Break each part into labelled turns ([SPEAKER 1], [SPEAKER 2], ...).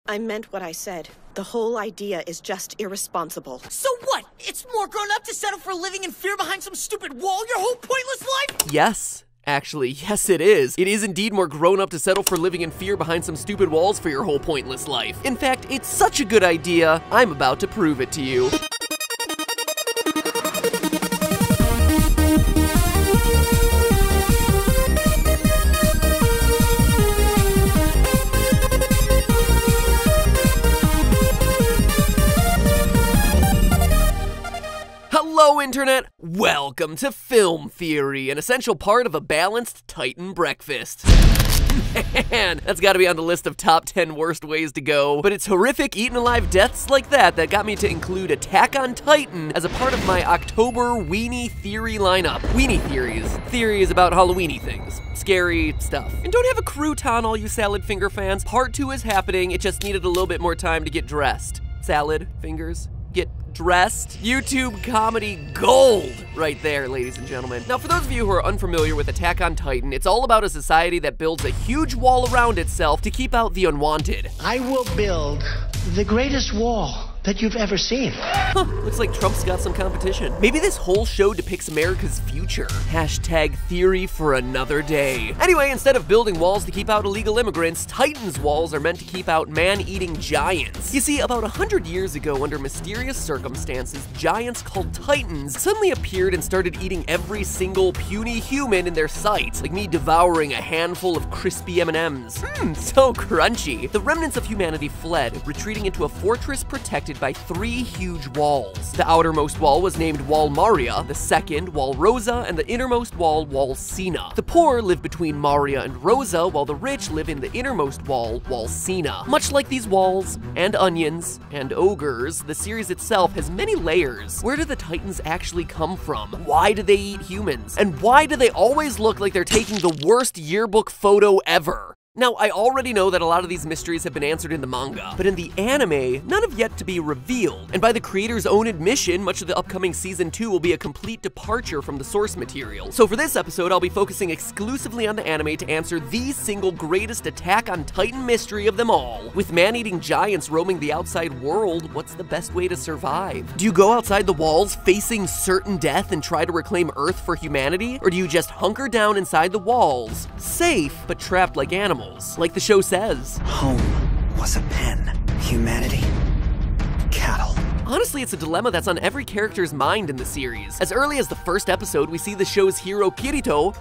[SPEAKER 1] I meant what I said. The whole idea is just irresponsible.
[SPEAKER 2] So what? It's more grown up to settle for living in fear behind some stupid wall your whole pointless life?
[SPEAKER 3] Yes. Actually, yes it is. It is indeed more grown up to settle for living in fear behind some stupid walls for your whole pointless life. In fact, it's such a good idea, I'm about to prove it to you. Hello, Internet! Welcome to Film Theory, an essential part of a balanced Titan breakfast. Man, that's gotta be on the list of top 10 worst ways to go. But it's horrific eaten alive deaths like that got me to include Attack on Titan as a part of my October Weenie Theory lineup. Weenie theories. Theories about Halloweeny things. Scary stuff. And don't have a crouton, all you salad finger fans. Part 2 is happening, it just needed a little bit more time to get dressed. Salad fingers, get dressed. YouTube comedy gold right there, ladies and gentlemen. Now, for those of you who are unfamiliar with Attack on Titan, it's all about a society that builds a huge wall around itself to keep out the unwanted.
[SPEAKER 4] I will build the greatest wall that you've ever seen.
[SPEAKER 3] Huh, looks like Trump's got some competition. Maybe this whole show depicts America's future. Hashtag theory for another day. Anyway, instead of building walls to keep out illegal immigrants, Titan's walls are meant to keep out man-eating giants. You see, about 100 years ago, under mysterious circumstances, giants called Titans suddenly appeared and started eating every single puny human in their sight, like me devouring a handful of crispy M&Ms. So crunchy. The remnants of humanity fled, retreating into a fortress protected by 3 huge walls. The outermost wall was named Wall Maria, the second, Wall Rosa, and the innermost wall, Wall Sina. The poor live between Maria and Rosa, while the rich live in the innermost wall, Wall Sina. Much like these walls, and onions, and ogres, the series itself has many layers. Where do the Titans actually come from? Why do they eat humans? And why do they always look like they're taking the worst yearbook photo ever? Now, I already know that a lot of these mysteries have been answered in the manga, but in the anime, none have yet to be revealed. And by the creator's own admission, much of the upcoming Season 2 will be a complete departure from the source material. So for this episode, I'll be focusing exclusively on the anime to answer the single greatest Attack on Titan mystery of them all. With man-eating giants roaming the outside world, what's the best way to survive? Do you go outside the walls facing certain death and try to reclaim Earth for humanity? Or do you just hunker down inside the walls, safe, but trapped like animals? Like the show says.
[SPEAKER 5] Home was a pen. Humanity, cattle.
[SPEAKER 3] Honestly, it's a dilemma that's on every character's mind in the series. As early as the first episode, we see the show's hero Kirito,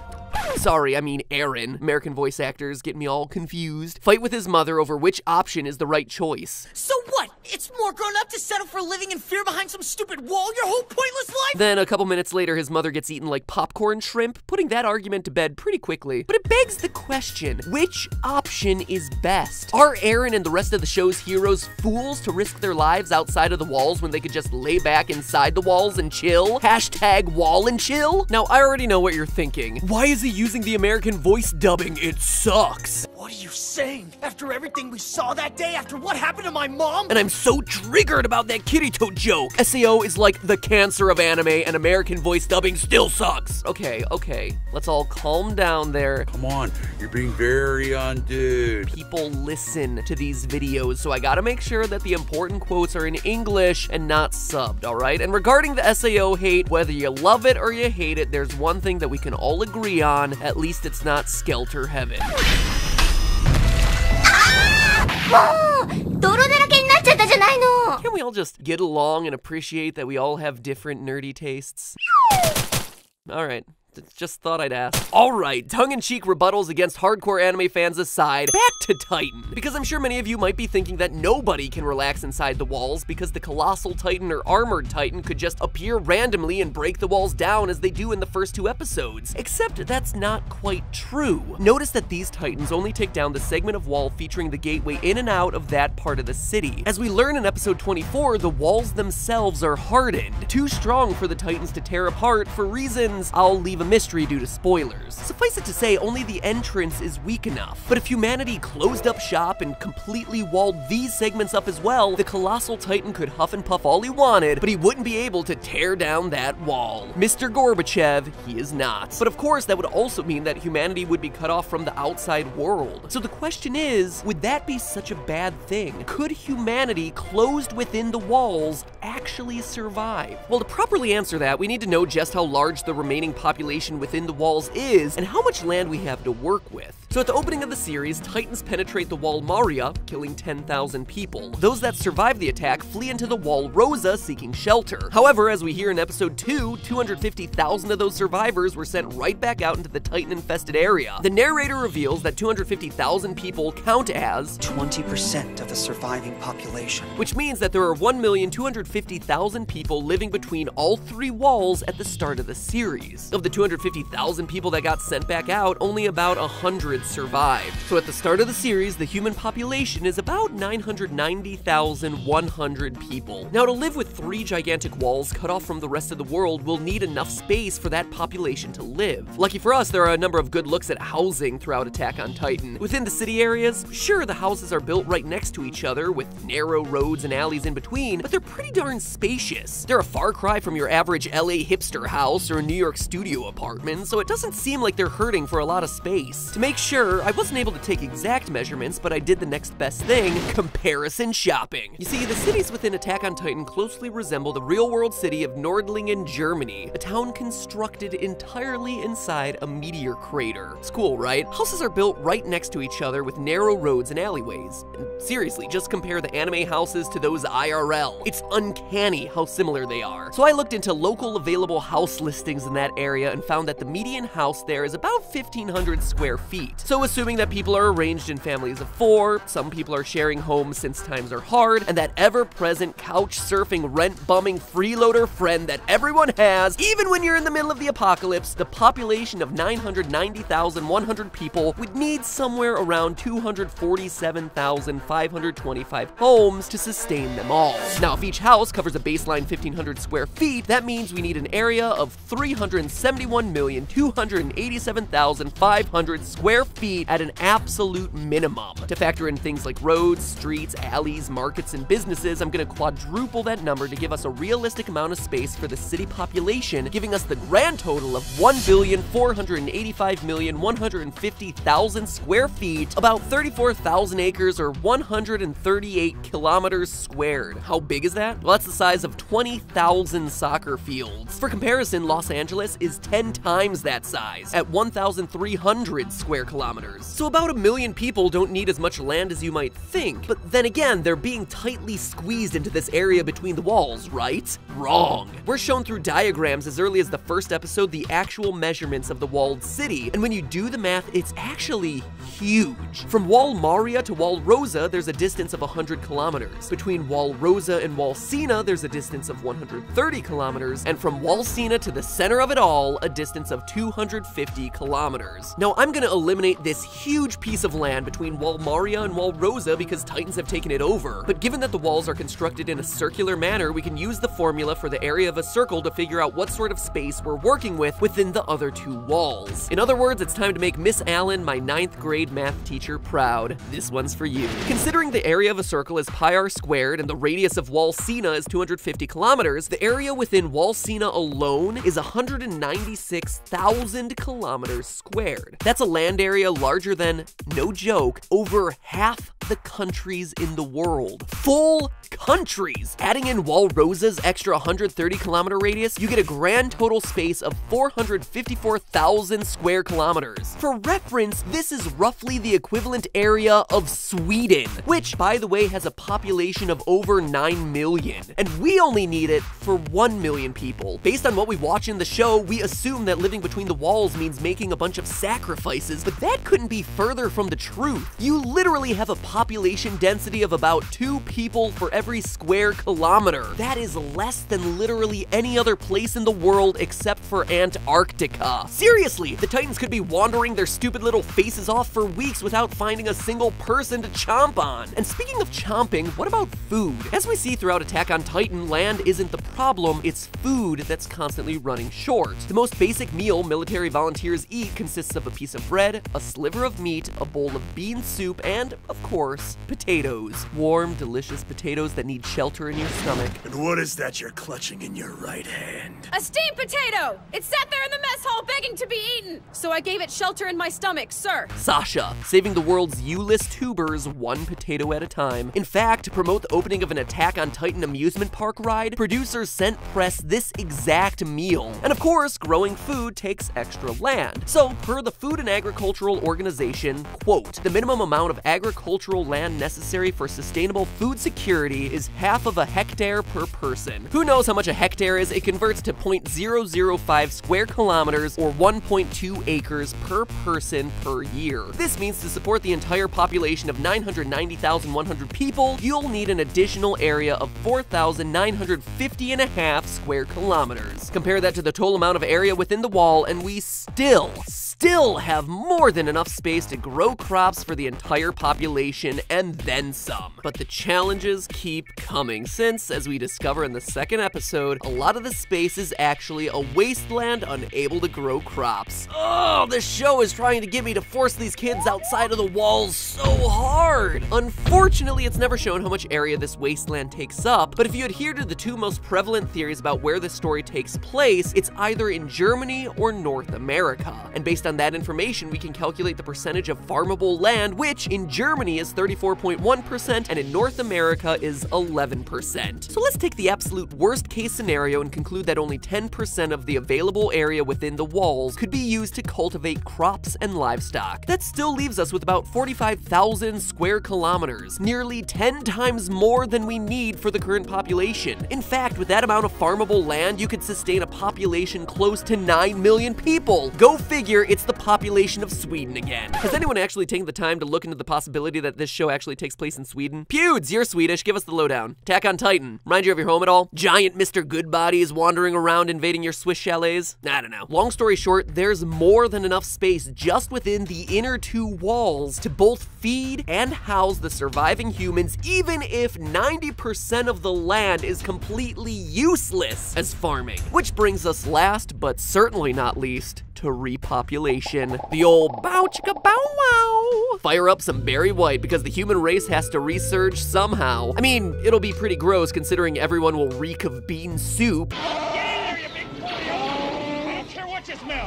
[SPEAKER 3] sorry, I mean Eren, American voice actors get me all confused, fight with his mother over which option is the right choice.
[SPEAKER 2] So what? It's more grown up to settle for living in fear behind some stupid wall your whole pointless life?
[SPEAKER 3] Then a couple minutes later, his mother gets eaten like popcorn shrimp, putting that argument to bed pretty quickly. But it begs the question, which option is best? Are Eren and the rest of the show's heroes fools to risk their lives outside of the walls when they could just lay back inside the walls and chill? Hashtag wall and chill? Now, I already know what you're thinking. Why is he using the American voice dubbing? It sucks.
[SPEAKER 2] What are you saying? After everything we saw that day, after what happened to my mom?
[SPEAKER 3] And I'm so triggered about that Kirito joke. SAO is like the cancer of anime, and American voice dubbing still sucks. Okay, let's all calm down there.
[SPEAKER 6] Come on, you're being very undude.
[SPEAKER 3] People listen to these videos, so I gotta make sure that the important quotes are in English and not subbed, alright? And regarding the SAO hate, whether you love it or you hate it, there's one thing that we can all agree on, at least it's not Skelter Heaven. Can we all just get along and appreciate that we all have different nerdy tastes? Alright. Just thought I'd ask. Alright, tongue-in-cheek rebuttals against hardcore anime fans aside, back to Titan. Because I'm sure many of you might be thinking that nobody can relax inside the walls because the Colossal Titan or Armored Titan could just appear randomly and break the walls down as they do in the first 2 episodes. Except that's not quite true. Notice that these Titans only take down the segment of wall featuring the gateway in and out of that part of the city. As we learn in episode 24, the walls themselves are hardened, too strong for the Titans to tear apart for reasons I'll leave the mystery due to spoilers. Suffice it to say, only the entrance is weak enough. But if humanity closed up shop and completely walled these segments up as well, the colossal titan could huff and puff all he wanted, but he wouldn't be able to tear down that wall. Mr. Gorbachev, he is not. But of course, that would also mean that humanity would be cut off from the outside world. So the question is, would that be such a bad thing? Could humanity closed within the walls actually survive? Well, to properly answer that, we need to know just how large the remaining population within the walls is and how much land we have to work with. So at the opening of the series, Titans penetrate the wall Maria, killing 10,000 people. Those that survive the attack flee into the wall Rosa, seeking shelter. However, as we hear in episode 2, 250,000 of those survivors were sent right back out into the Titan-infested area. The narrator reveals that 250,000 people count as
[SPEAKER 5] 20% of the surviving population.
[SPEAKER 3] Which means that there are 1,250,000 people living between all three walls at the start of the series. Of the 250,000 people that got sent back out, only about 100 survived. So at the start of the series, the human population is about 990,100 people. Now, to live with 3 gigantic walls cut off from the rest of the world, we'll need enough space for that population to live. Lucky for us, there are a number of good looks at housing throughout Attack on Titan. Within the city areas, sure, the houses are built right next to each other with narrow roads and alleys in between, but they're pretty darn spacious. They're a far cry from your average LA hipster house or New York studio apartment, so it doesn't seem like they're hurting for a lot of space. To make sure, I wasn't able to take exact measurements, but I did the next best thing: comparison shopping. You see, the cities within Attack on Titan closely resemble the real-world city of Nordlingen, Germany, a town constructed entirely inside a meteor crater. It's cool, right? Houses are built right next to each other with narrow roads and alleyways. And seriously, just compare the anime houses to those IRL. It's uncanny how similar they are. So I looked into local available house listings in that area and found that the median house there is about 1,500 square feet. So assuming that people are arranged in families of 4, some people are sharing homes since times are hard, and that ever-present couch-surfing, rent-bumming freeloader friend that everyone has, even when you're in the middle of the apocalypse, the population of 990,100 people would need somewhere around 247,525 homes to sustain them all. Now, if each house covers a baseline 1,500 square feet, that means we need an area of 371,287,500 square feet at an absolute minimum. To factor in things like roads, streets, alleys, markets, and businesses, I'm gonna quadruple that number to give us a realistic amount of space for the city population, giving us the grand total of 1,485,150,000 square feet, about 34,000 acres or 138 kilometers squared. How big is that? Well, that's the size of 20,000 soccer fields. For comparison, Los Angeles is 10 times that size, at 1,300 square kilometers. So about 1 million people don't need as much land as you might think. But then again, they're being tightly squeezed into this area between the walls, right? Wrong. We're shown through diagrams as early as the first episode the actual measurements of the walled city, and when you do the math, it's actually huge. From Wall Maria to Wall Rosa, there's a distance of 100 kilometers. Between Wall Rosa and Wall Sina, there's a distance of 130 kilometers, and from Wall Sina to the center of it all, a distance of 250 kilometers. Now, I'm gonna eliminate this huge piece of land between Wall Maria and Wall Rosa because Titans have taken it over. But given that the walls are constructed in a circular manner, we can use the formula for the area of a circle to figure out what sort of space we're working with within the other 2 walls. In other words, it's time to make Miss Allen, my 9th grade math teacher, proud. This one's for you. Considering the area of a circle is pi r squared and the radius of Wall Sina is 250 kilometers, the area within Wall Sina alone is 196,000 kilometers squared. That's a land area larger than, no joke, over half the countries in the world. Full countries! Adding in Wall Rosa's extra 130 kilometer radius, you get a grand total space of 454,000 square kilometers. For reference, this is roughly the equivalent area of Sweden, which, by the way, has a population of over 9 million. And we only need it for 1 million people. Based on what we watch in the show, we assume that living between the walls means making a bunch of sacrifices, but that couldn't be further from the truth. You literally have a population density of about 2 people for every square kilometer. That is less than literally any other place in the world except for Antarctica. Seriously, the Titans could be wandering their stupid little faces off for weeks without finding a single person to chomp on. And speaking of chomping, what about food? As we see throughout Attack on Titan, land isn't the problem, it's food that's constantly running short. The most basic meal military volunteers eat consists of a piece of bread, a sliver of meat, a bowl of bean soup, and, of course, potatoes. Warm, delicious potatoes that need shelter in your stomach.
[SPEAKER 7] And what is that you're clutching in your right hand?
[SPEAKER 8] A steamed potato! It sat there in the mess hall begging to be eaten, so I gave it shelter in my stomach, sir.
[SPEAKER 3] Sasha, saving the world's U-list tubers one potato at a time. In fact, to promote the opening of an Attack on Titan amusement park ride, producers sent press this exact meal. And of course, growing food takes extra land. So, per the Food and Agricultural Organization, quote, the minimum amount of agricultural land necessary for sustainable food security is half of a hectare per person. Who knows how much a hectare is? It converts to 0.005 square kilometers or 1.2 acres per person per year. This means to support the entire population of 990,100 people, you'll need an additional area of 4,950.5 square kilometers. Compare that to the total amount of area within the wall, and we still have more than enough space to grow crops for the entire population and then some. But the challenges keep coming since, as we discover in the second episode, a lot of the space is actually a wasteland unable to grow crops. Oh, this show is trying to get me to force these kids outside of the walls so hard. Unfortunately, it's never shown how much area this wasteland takes up, but if you adhere to the 2 most prevalent theories about where this story takes place, it's either in Germany or North America. And based on that information, we can calculate the percentage of farmable land, which in Germany is 34.1% and in North America is 11%. So let's take the absolute worst case scenario and conclude that only 10% of the available area within the walls could be used to cultivate crops and livestock. That still leaves us with about 45,000 square kilometers, nearly 10 times more than we need for the current population. In fact, with that amount of farmable land, you could sustain a population close to 9 million people. Go figure, it's the population of Sweden again. Has anyone actually taken the time to look into the possibility that this show actually takes place in Sweden? Pewds, you're Swedish, give us the lowdown. Attack on Titan, remind you of your home at all? Giant Mr. Goodbodies wandering around invading your Swiss chalets? I don't know. Long story short, there's more than enough space just within the inner 2 walls to both feed and house the surviving humans, even if 90% of the land is completely useless as farming. Which brings us last, but certainly not least, to repopulation. The old bow chicka bow wow. Fire up some Barry White because the human race has to resurge somehow. I mean, it'll be pretty gross considering everyone will reek of bean soup.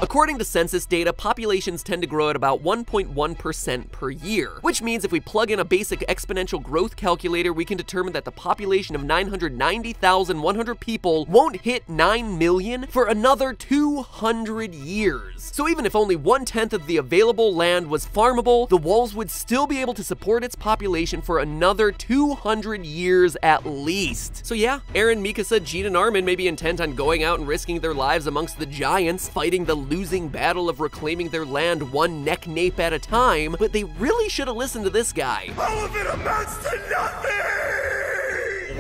[SPEAKER 3] According to census data, populations tend to grow at about 1.1% per year, which means if we plug in a basic exponential growth calculator, we can determine that the population of 990,100 people won't hit 9 million for another 200 years. So even if only 1/10 of the available land was farmable, the walls would still be able to support its population for another 200 years at least. So yeah, Eren, Mikasa, Jean, and Armin may be intent on going out and risking their lives amongst the giants, fighting the losing battle of reclaiming their land one neck nape at a time, but they really should have listened to this guy.
[SPEAKER 7] All of it amounts to nothing!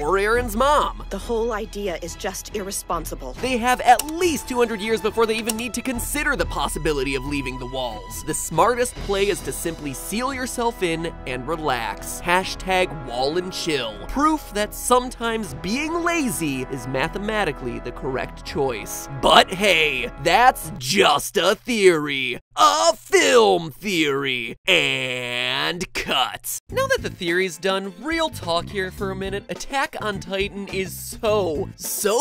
[SPEAKER 3] Or Eren's mom.
[SPEAKER 1] The whole idea is just irresponsible.
[SPEAKER 3] They have at least 200 years before they even need to consider the possibility of leaving the walls. The smartest play is to simply seal yourself in and relax. Hashtag wall and chill. Proof that sometimes being lazy is mathematically the correct choice. But hey, that's just a theory. A film theory. And cut. Now that the theory's done, real talk here for a minute. Attack on Titan is so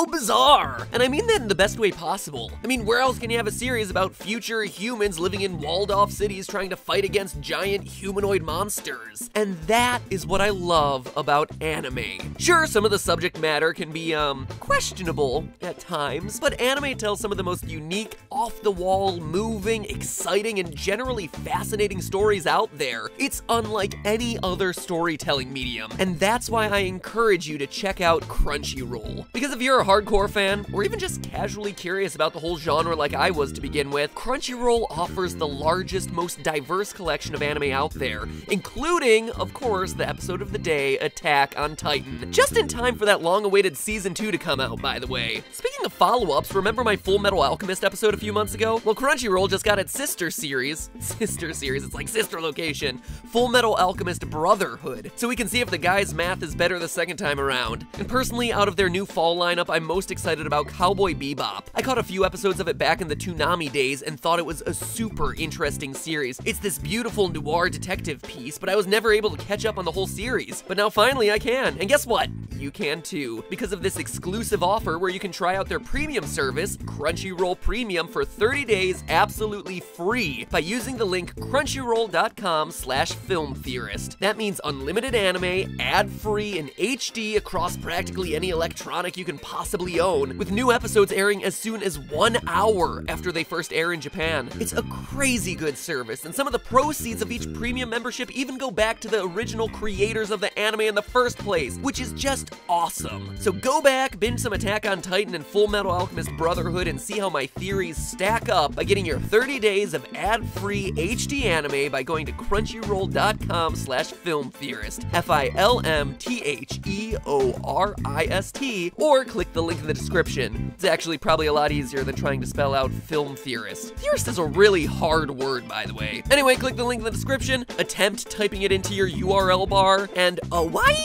[SPEAKER 3] bizarre. And I mean that in the best way possible. I mean, where else can you have a series about future humans living in walled-off cities trying to fight against giant humanoid monsters? And that is what I love about anime. Sure, some of the subject matter can be, questionable at times, but anime tells some of the most unique, off-the-wall, moving, exciting, and generally fascinating stories out there. It's unlike any other storytelling medium, and that's why I encourage you to to check out CrunchyRoll. Because if you're a hardcore fan, or even just casually curious about the whole genre like I was to begin with, CrunchyRoll offers the largest, most diverse collection of anime out there, including, of course, the episode of the day, Attack on Titan. Just in time for that long-awaited Season 2 to come out, by the way. Speaking of follow-ups, remember my Full Metal Alchemist episode a few months ago? Well, CrunchyRoll just got its sister series, it's like sister location, Full Metal Alchemist Brotherhood, so we can see if the guy's math is better the second time around. And personally, out of their new fall lineup, I'm most excited about Cowboy Bebop. I caught a few episodes of it back in the Toonami days and thought it was a super interesting series. It's this beautiful noir detective piece, but I was never able to catch up on the whole series. But now finally I can, and guess what? You can too, because of this exclusive offer where you can try out their premium service, Crunchyroll Premium, for 30 days absolutely free by using the link crunchyroll.com/filmtheorist. That means unlimited anime, ad-free, and HD across practically any electronic you can possibly own, with new episodes airing as soon as 1 hour after they first air in Japan. It's a crazy good service, and some of the proceeds of each premium membership even go back to the original creators of the anime in the first place, which is just awesome. So go back, binge some Attack on Titan and Full Metal Alchemist Brotherhood, and see how my theories stack up by getting your 30 days of ad-free HD anime by going to crunchyroll.com/filmtheorist, FILMTHEORIST, or click the link in the description. It's actually probably a lot easier than trying to spell out film theorist. Theorist is a really hard word, by the way. Anyway, click the link in the description, attempt typing it into your URL bar, and away!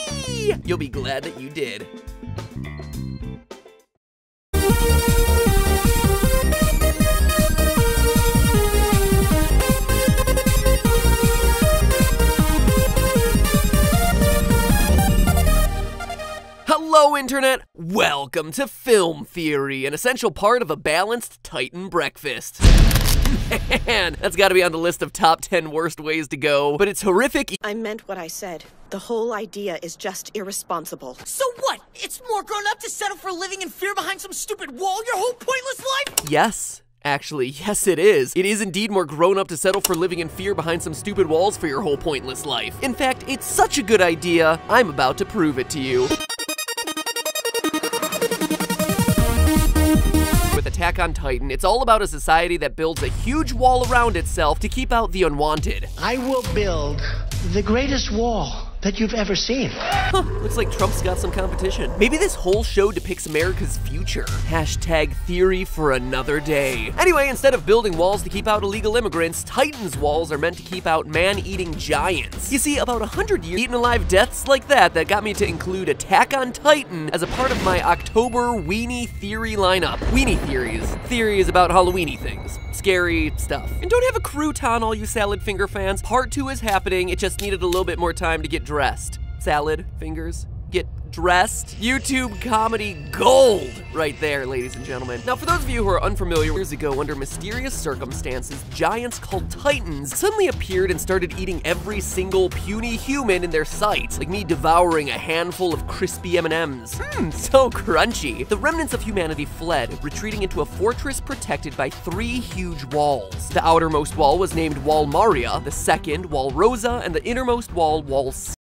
[SPEAKER 3] You'll be glad that you did. Hello, Internet! Welcome to Film Theory, an essential part of a balanced Titan breakfast. Man, that's gotta be on the list of top 10 worst ways to go, but it's horrific.
[SPEAKER 1] I meant what I said. The whole idea is just irresponsible.
[SPEAKER 2] So what? It's more grown up to settle for living in fear behind some stupid wall your whole pointless life?
[SPEAKER 3] Yes. Actually, yes it is. It is indeed more grown up to settle for living in fear behind some stupid walls for your whole pointless life. In fact, it's such a good idea, I'm about to prove it to you. With Attack on Titan, it's all about a society that builds a huge wall around itself to keep out the unwanted.
[SPEAKER 4] I will build the greatest wall that you've ever seen.
[SPEAKER 3] Huh, looks like Trump's got some competition. Maybe this whole show depicts America's future. Hashtag theory for another day. Anyway, instead of building walls to keep out illegal immigrants, Titan's walls are meant to keep out man-eating giants. You see, about 100 years eaten alive deaths like that got me to include Attack on Titan as a part of my October Weenie Theory lineup. Weenie theories. Theories about Halloweeny things. Scary stuff. And don't have a crouton, all you salad finger fans. Part 2 is happening, it just needed a little bit more time to get dressed. Salad fingers, get dressed. YouTube comedy gold right there, ladies and gentlemen. Now, for those of you who are unfamiliar, years ago, under mysterious circumstances, giants called Titans suddenly appeared and started eating every single puny human in their sight, like me devouring a handful of crispy M&Ms. So crunchy. The remnants of humanity fled, retreating into a fortress protected by 3 huge walls. The outermost wall was named Wall Maria, the second, Wall Rosa, and the innermost wall, Wall